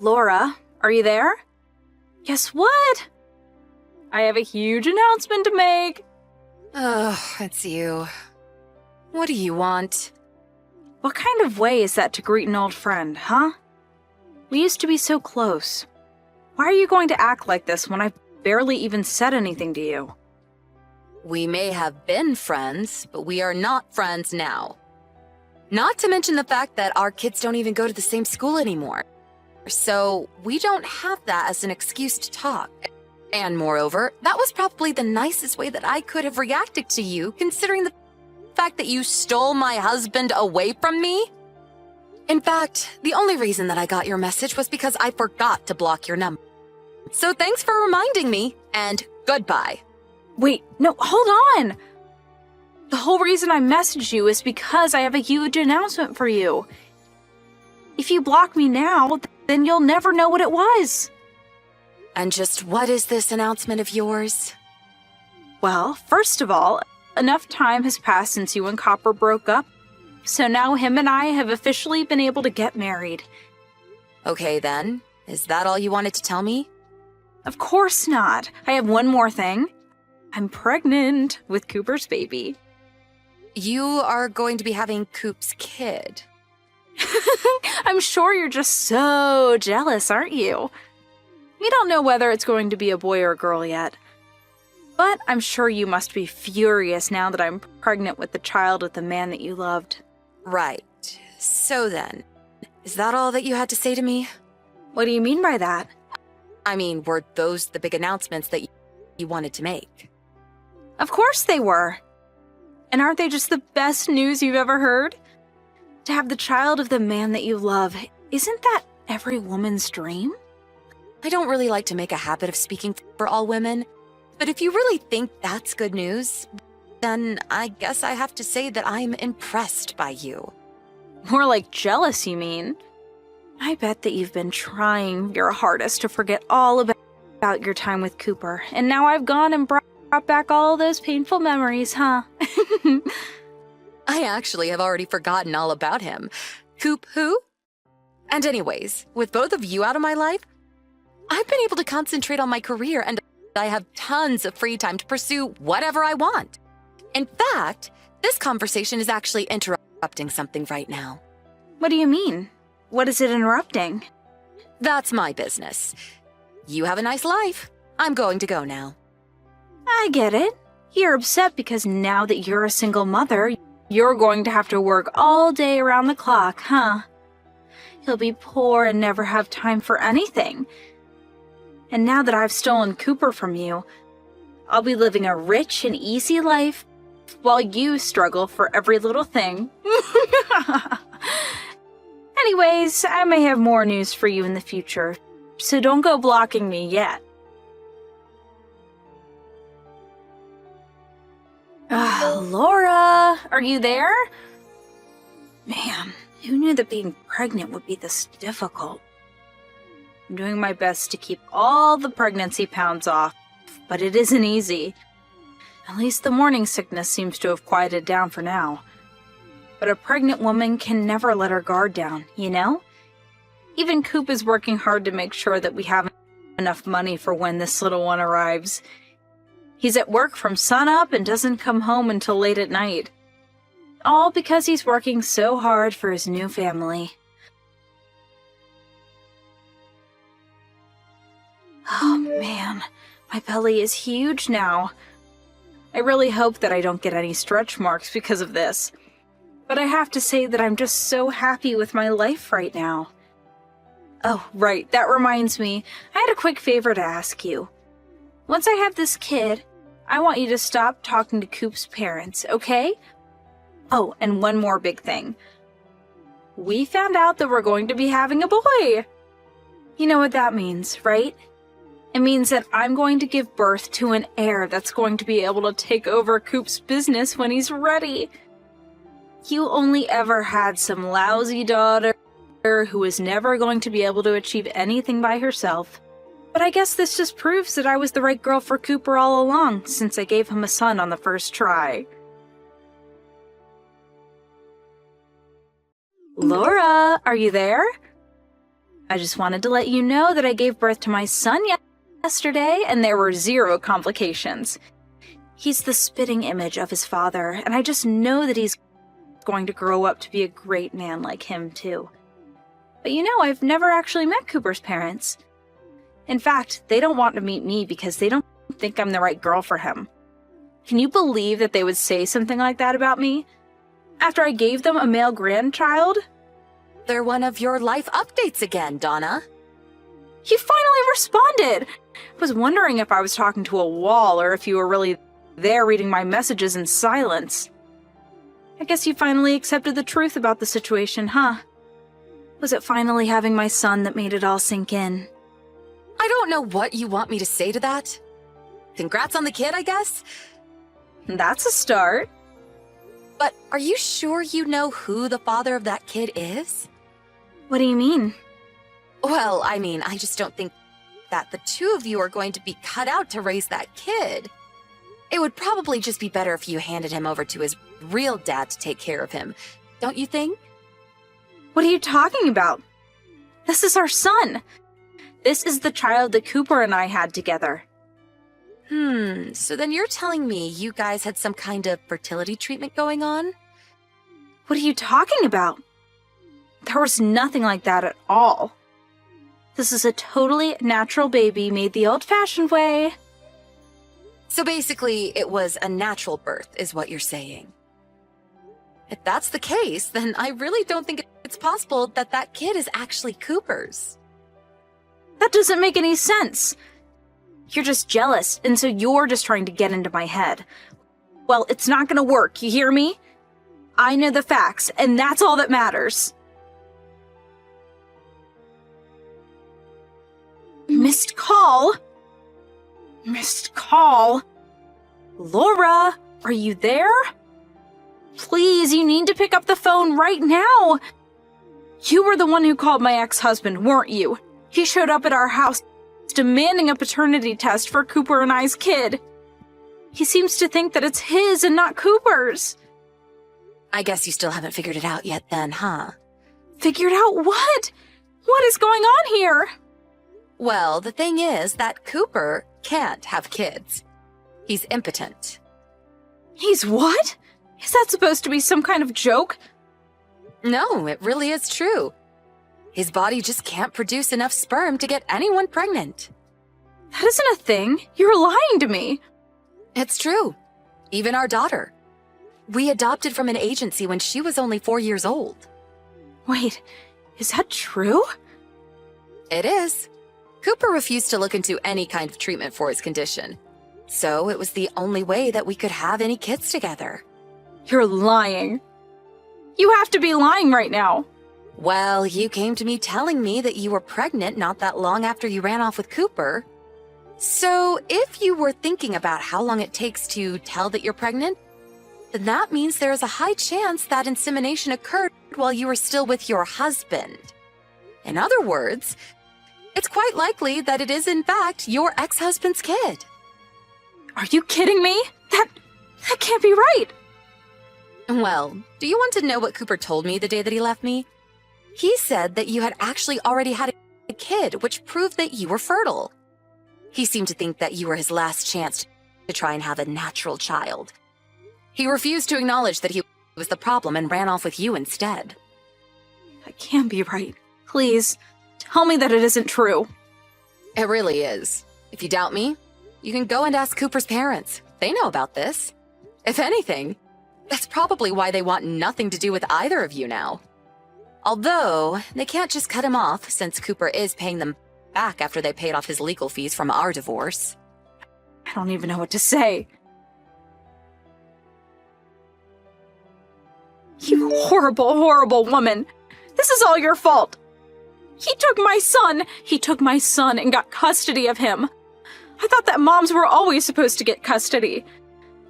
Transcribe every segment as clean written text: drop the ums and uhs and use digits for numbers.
Laura, are you there? Guess what? I have a huge announcement to make. Oh, it's you. What do you want? What kind of way is that to greet an old friend, huh? We used to be so close. Why are you going to act like this when I've barely even said anything to you? We may have been friends, but we are not friends now. Not to mention the fact that our kids don't even go to the same school anymore. So we don't have that as an excuse to talk. And moreover, that was probably the nicest way that I could have reacted to you, considering the fact that you stole my husband away from me. In fact, the only reason that I got your message was because I forgot to block your number. So thanks for reminding me, and goodbye. Wait, no, hold on! The whole reason I messaged you is because I have a huge announcement for you. If you block me now, then you'll never know what it was. And just what is this announcement of yours? Well, first of all, enough time has passed since you and Copper broke up, so now him and I have officially been able to get married. Okay then, is that all you wanted to tell me? Of course not. I have one more thing. I'm pregnant with Cooper's baby. You are going to be having Coop's kid. I'm sure you're just so jealous, aren't you? We don't know whether it's going to be a boy or a girl yet. But I'm sure you must be furious now that I'm pregnant with the child of the man that you loved. Right. So then, is that all that you had to say to me? What do you mean by that? I mean, were those the big announcements that you wanted to make? Of course they were. And aren't they just the best news you've ever heard? To have the child of the man that you love, isn't that every woman's dream? I don't really like to make a habit of speaking for all women, but if you really think that's good news, then I guess I have to say that I'm impressed by you. More like jealous, you mean? I bet that you've been trying your hardest to forget all about your time with Cooper, and now I've gone and brought back all those painful memories, huh? I actually have already forgotten all about him. Coop who? And anyways, with both of you out of my life, I've been able to concentrate on my career and I have tons of free time to pursue whatever I want. In fact, this conversation is actually interrupting something right now. What do you mean? What is it interrupting? That's my business. You have a nice life. I'm going to go now. I get it. You're upset because now that you're a single mother, you're going to have to work all day around the clock, huh? You'll be poor and never have time for anything. And now that I've stolen Cooper from you, I'll be living a rich and easy life while you struggle for every little thing. Anyways, I may have more news for you in the future, so don't go blocking me yet. Laura, are you there? Man, who knew that being pregnant would be this difficult? I'm doing my best to keep all the pregnancy pounds off, but it isn't easy. At least the morning sickness seems to have quieted down for now. But a pregnant woman can never let her guard down, you know? Even Coop is working hard to make sure that we have enough money for when this little one arrives. He's at work from sunup and doesn't come home until late at night. All because he's working so hard for his new family. Oh man, my belly is huge now. I really hope that I don't get any stretch marks because of this. But I have to say that I'm just so happy with my life right now. Oh, right, that reminds me. I had a quick favor to ask you. Once I have this kid, I want you to stop talking to Coop's parents, okay? Oh, and one more big thing. We found out that we're going to be having a boy. You know what that means, right? It means that I'm going to give birth to an heir that's going to be able to take over Coop's business when he's ready. You only ever had some lousy daughter who was never going to be able to achieve anything by herself. But I guess this just proves that I was the right girl for Cooper all along, since I gave him a son on the first try. Laura, are you there? I just wanted to let you know that I gave birth to my son yesterday, and there were 0 complications. He's the spitting image of his father, and I just know that he's going to grow up to be a great man like him, too. But I've never actually met Cooper's parents. In fact, they don't want to meet me because they don't think I'm the right girl for him. Can you believe that they would say something like that about me? After I gave them a male grandchild? They're one of your life updates again, Donna. You finally responded! I was wondering if I was talking to a wall or if you were really there reading my messages in silence. I guess you finally accepted the truth about the situation, huh? Was it finally having my son that made it all sink in? I don't know what you want me to say to that. Congrats on the kid, I guess? That's a start. But are you sure you know who the father of that kid is? What do you mean? Well, I just don't think that the two of you are going to be cut out to raise that kid. It would probably just be better if you handed him over to his real dad to take care of him, don't you think? What are you talking about? This is our son. This is the child that Cooper and I had together. So then you're telling me you guys had some kind of fertility treatment going on? What are you talking about? There was nothing like that at all. This is a totally natural baby made the old-fashioned way. So basically, it was a natural birth, is what you're saying. If that's the case, then I really don't think it's possible that that kid is actually Cooper's. That doesn't make any sense. You're just jealous, and so you're just trying to get into my head. Well, it's not gonna work, you hear me? I know the facts, and that's all that matters. Missed call? Missed call? Laura, are you there? Please, you need to pick up the phone right now. You were the one who called my ex-husband, weren't you? He showed up at our house demanding a paternity test for Cooper and I's kid. He seems to think that it's his and not Cooper's. I guess you still haven't figured it out yet then, huh? Figured out what? What is going on here? Well, the thing is that Cooper can't have kids. He's impotent. He's what? Is that supposed to be some kind of joke? No, it really is true. His body just can't produce enough sperm to get anyone pregnant. That isn't a thing. You're lying to me. It's true. Even our daughter. We adopted from an agency when she was only 4 years old. Wait, is that true? It is. Cooper refused to look into any kind of treatment for his condition. So it was the only way that we could have any kids together. You're lying. You have to be lying right now. Well, you came to me telling me that you were pregnant not that long after you ran off with Cooper. So if you were thinking about how long it takes to tell that you're pregnant, then that means there is a high chance that insemination occurred while you were still with your husband. In other words, it's quite likely that it is in fact your ex-husband's kid. Are you kidding me? That can't be right. Well, do you want to know what Cooper told me the day that he left me? He said that you had actually already had a kid, which proved that you were fertile. He seemed to think that you were his last chance to try and have a natural child. He refused to acknowledge that he was the problem and ran off with you instead. That can't be right. Please, tell me that it isn't true. It really is. If you doubt me, you can go and ask Cooper's parents. They know about this. If anything, that's probably why they want nothing to do with either of you now. Although, they can't just cut him off since Cooper is paying them back after they paid off his legal fees from our divorce. I don't even know what to say. You horrible, horrible woman. This is all your fault. He took my son. He took my son and got custody of him. I thought that moms were always supposed to get custody.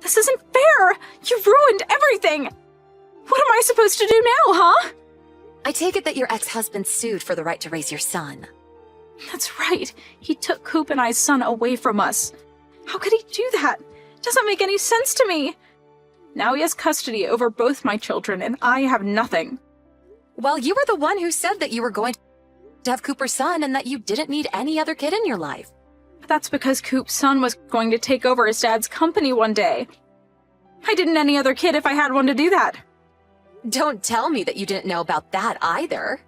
This isn't fair. You ruined everything. What am I supposed to do now, huh? I take it that your ex-husband sued for the right to raise your son. That's right. He took Coop and I's son away from us. How could he do that? It doesn't make any sense to me. Now he has custody over both my children, and I have nothing. Well, you were the one who said that you were going to have Cooper's son and that you didn't need any other kid in your life. That's because Coop's son was going to take over his dad's company one day. I didn't any other kid if I had one to do that. Don't tell me that you didn't know about that either.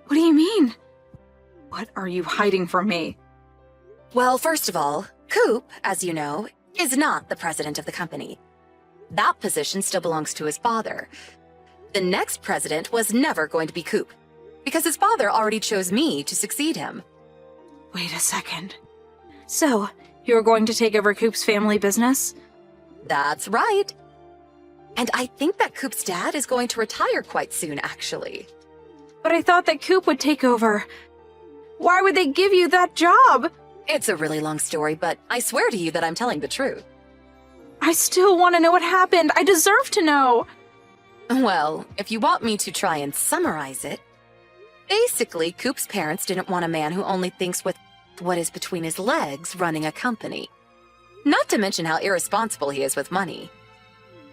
What do you mean? What are you hiding from me? Well, first of all, Coop, as you know, is not the president of the company. That position still belongs to his father. The next president was never going to be Coop, because his father already chose me to succeed him. Wait a second. So, you're going to take over Coop's family business? That's right. And I think that Coop's dad is going to retire quite soon, actually. But I thought that Coop would take over. Why would they give you that job? It's a really long story, but I swear to you that I'm telling the truth. I still want to know what happened. I deserve to know. Well, if you want me to try and summarize it, basically, Coop's parents didn't want a man who only thinks with what is between his legs running a company. Not to mention how irresponsible he is with money.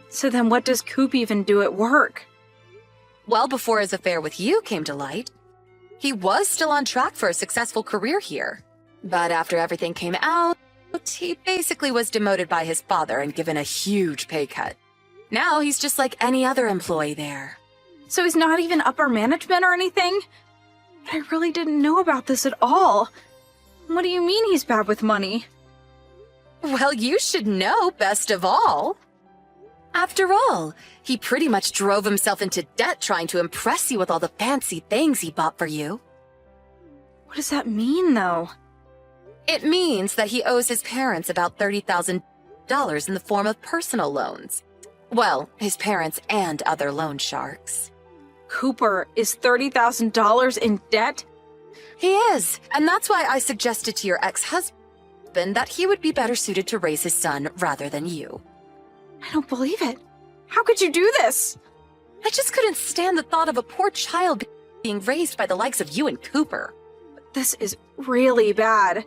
So then what does Coop even do at work? Well, before his affair with you came to light, he was still on track for a successful career here. But after everything came out, he basically was demoted by his father and given a huge pay cut. Now he's just like any other employee there. So he's not even upper management or anything? I really didn't know about this at all. What do you mean he's bad with money? Well, you should know best of all. After all, he pretty much drove himself into debt trying to impress you with all the fancy things he bought for you. What does that mean, though? It means that he owes his parents about $30,000 in the form of personal loans. Well, his parents and other loan sharks. Cooper is $30,000 in debt? He is, and that's why I suggested to your ex-husband that he would be better suited to raise his son rather than you. I don't believe it. How could you do this? I just couldn't stand the thought of a poor child being raised by the likes of you and Cooper. This is really bad.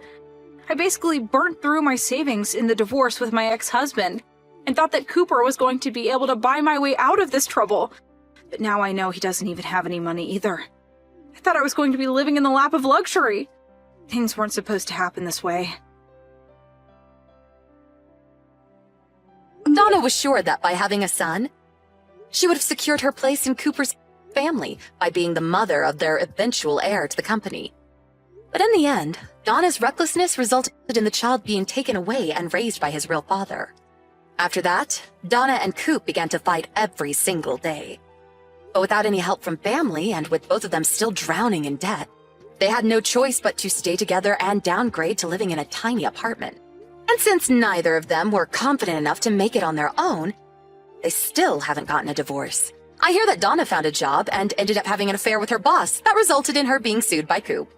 I basically burnt through my savings in the divorce with my ex-husband and thought that Cooper was going to be able to buy my way out of this trouble. But now I know he doesn't even have any money either. I thought I was going to be living in the lap of luxury. Things weren't supposed to happen this way. Donna was sure that by having a son, she would have secured her place in Cooper's family by being the mother of their eventual heir to the company. But in the end, Donna's recklessness resulted in the child being taken away and raised by his real father. After that, Donna and Coop began to fight every single day. But without any help from family, and with both of them still drowning in debt, they had no choice but to stay together and downgrade to living in a tiny apartment. And since neither of them were confident enough to make it on their own, they still haven't gotten a divorce. I hear that Donna found a job and ended up having an affair with her boss that resulted in her being sued by Coop.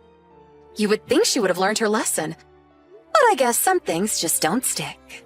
You would think she would have learned her lesson, but I guess some things just don't stick.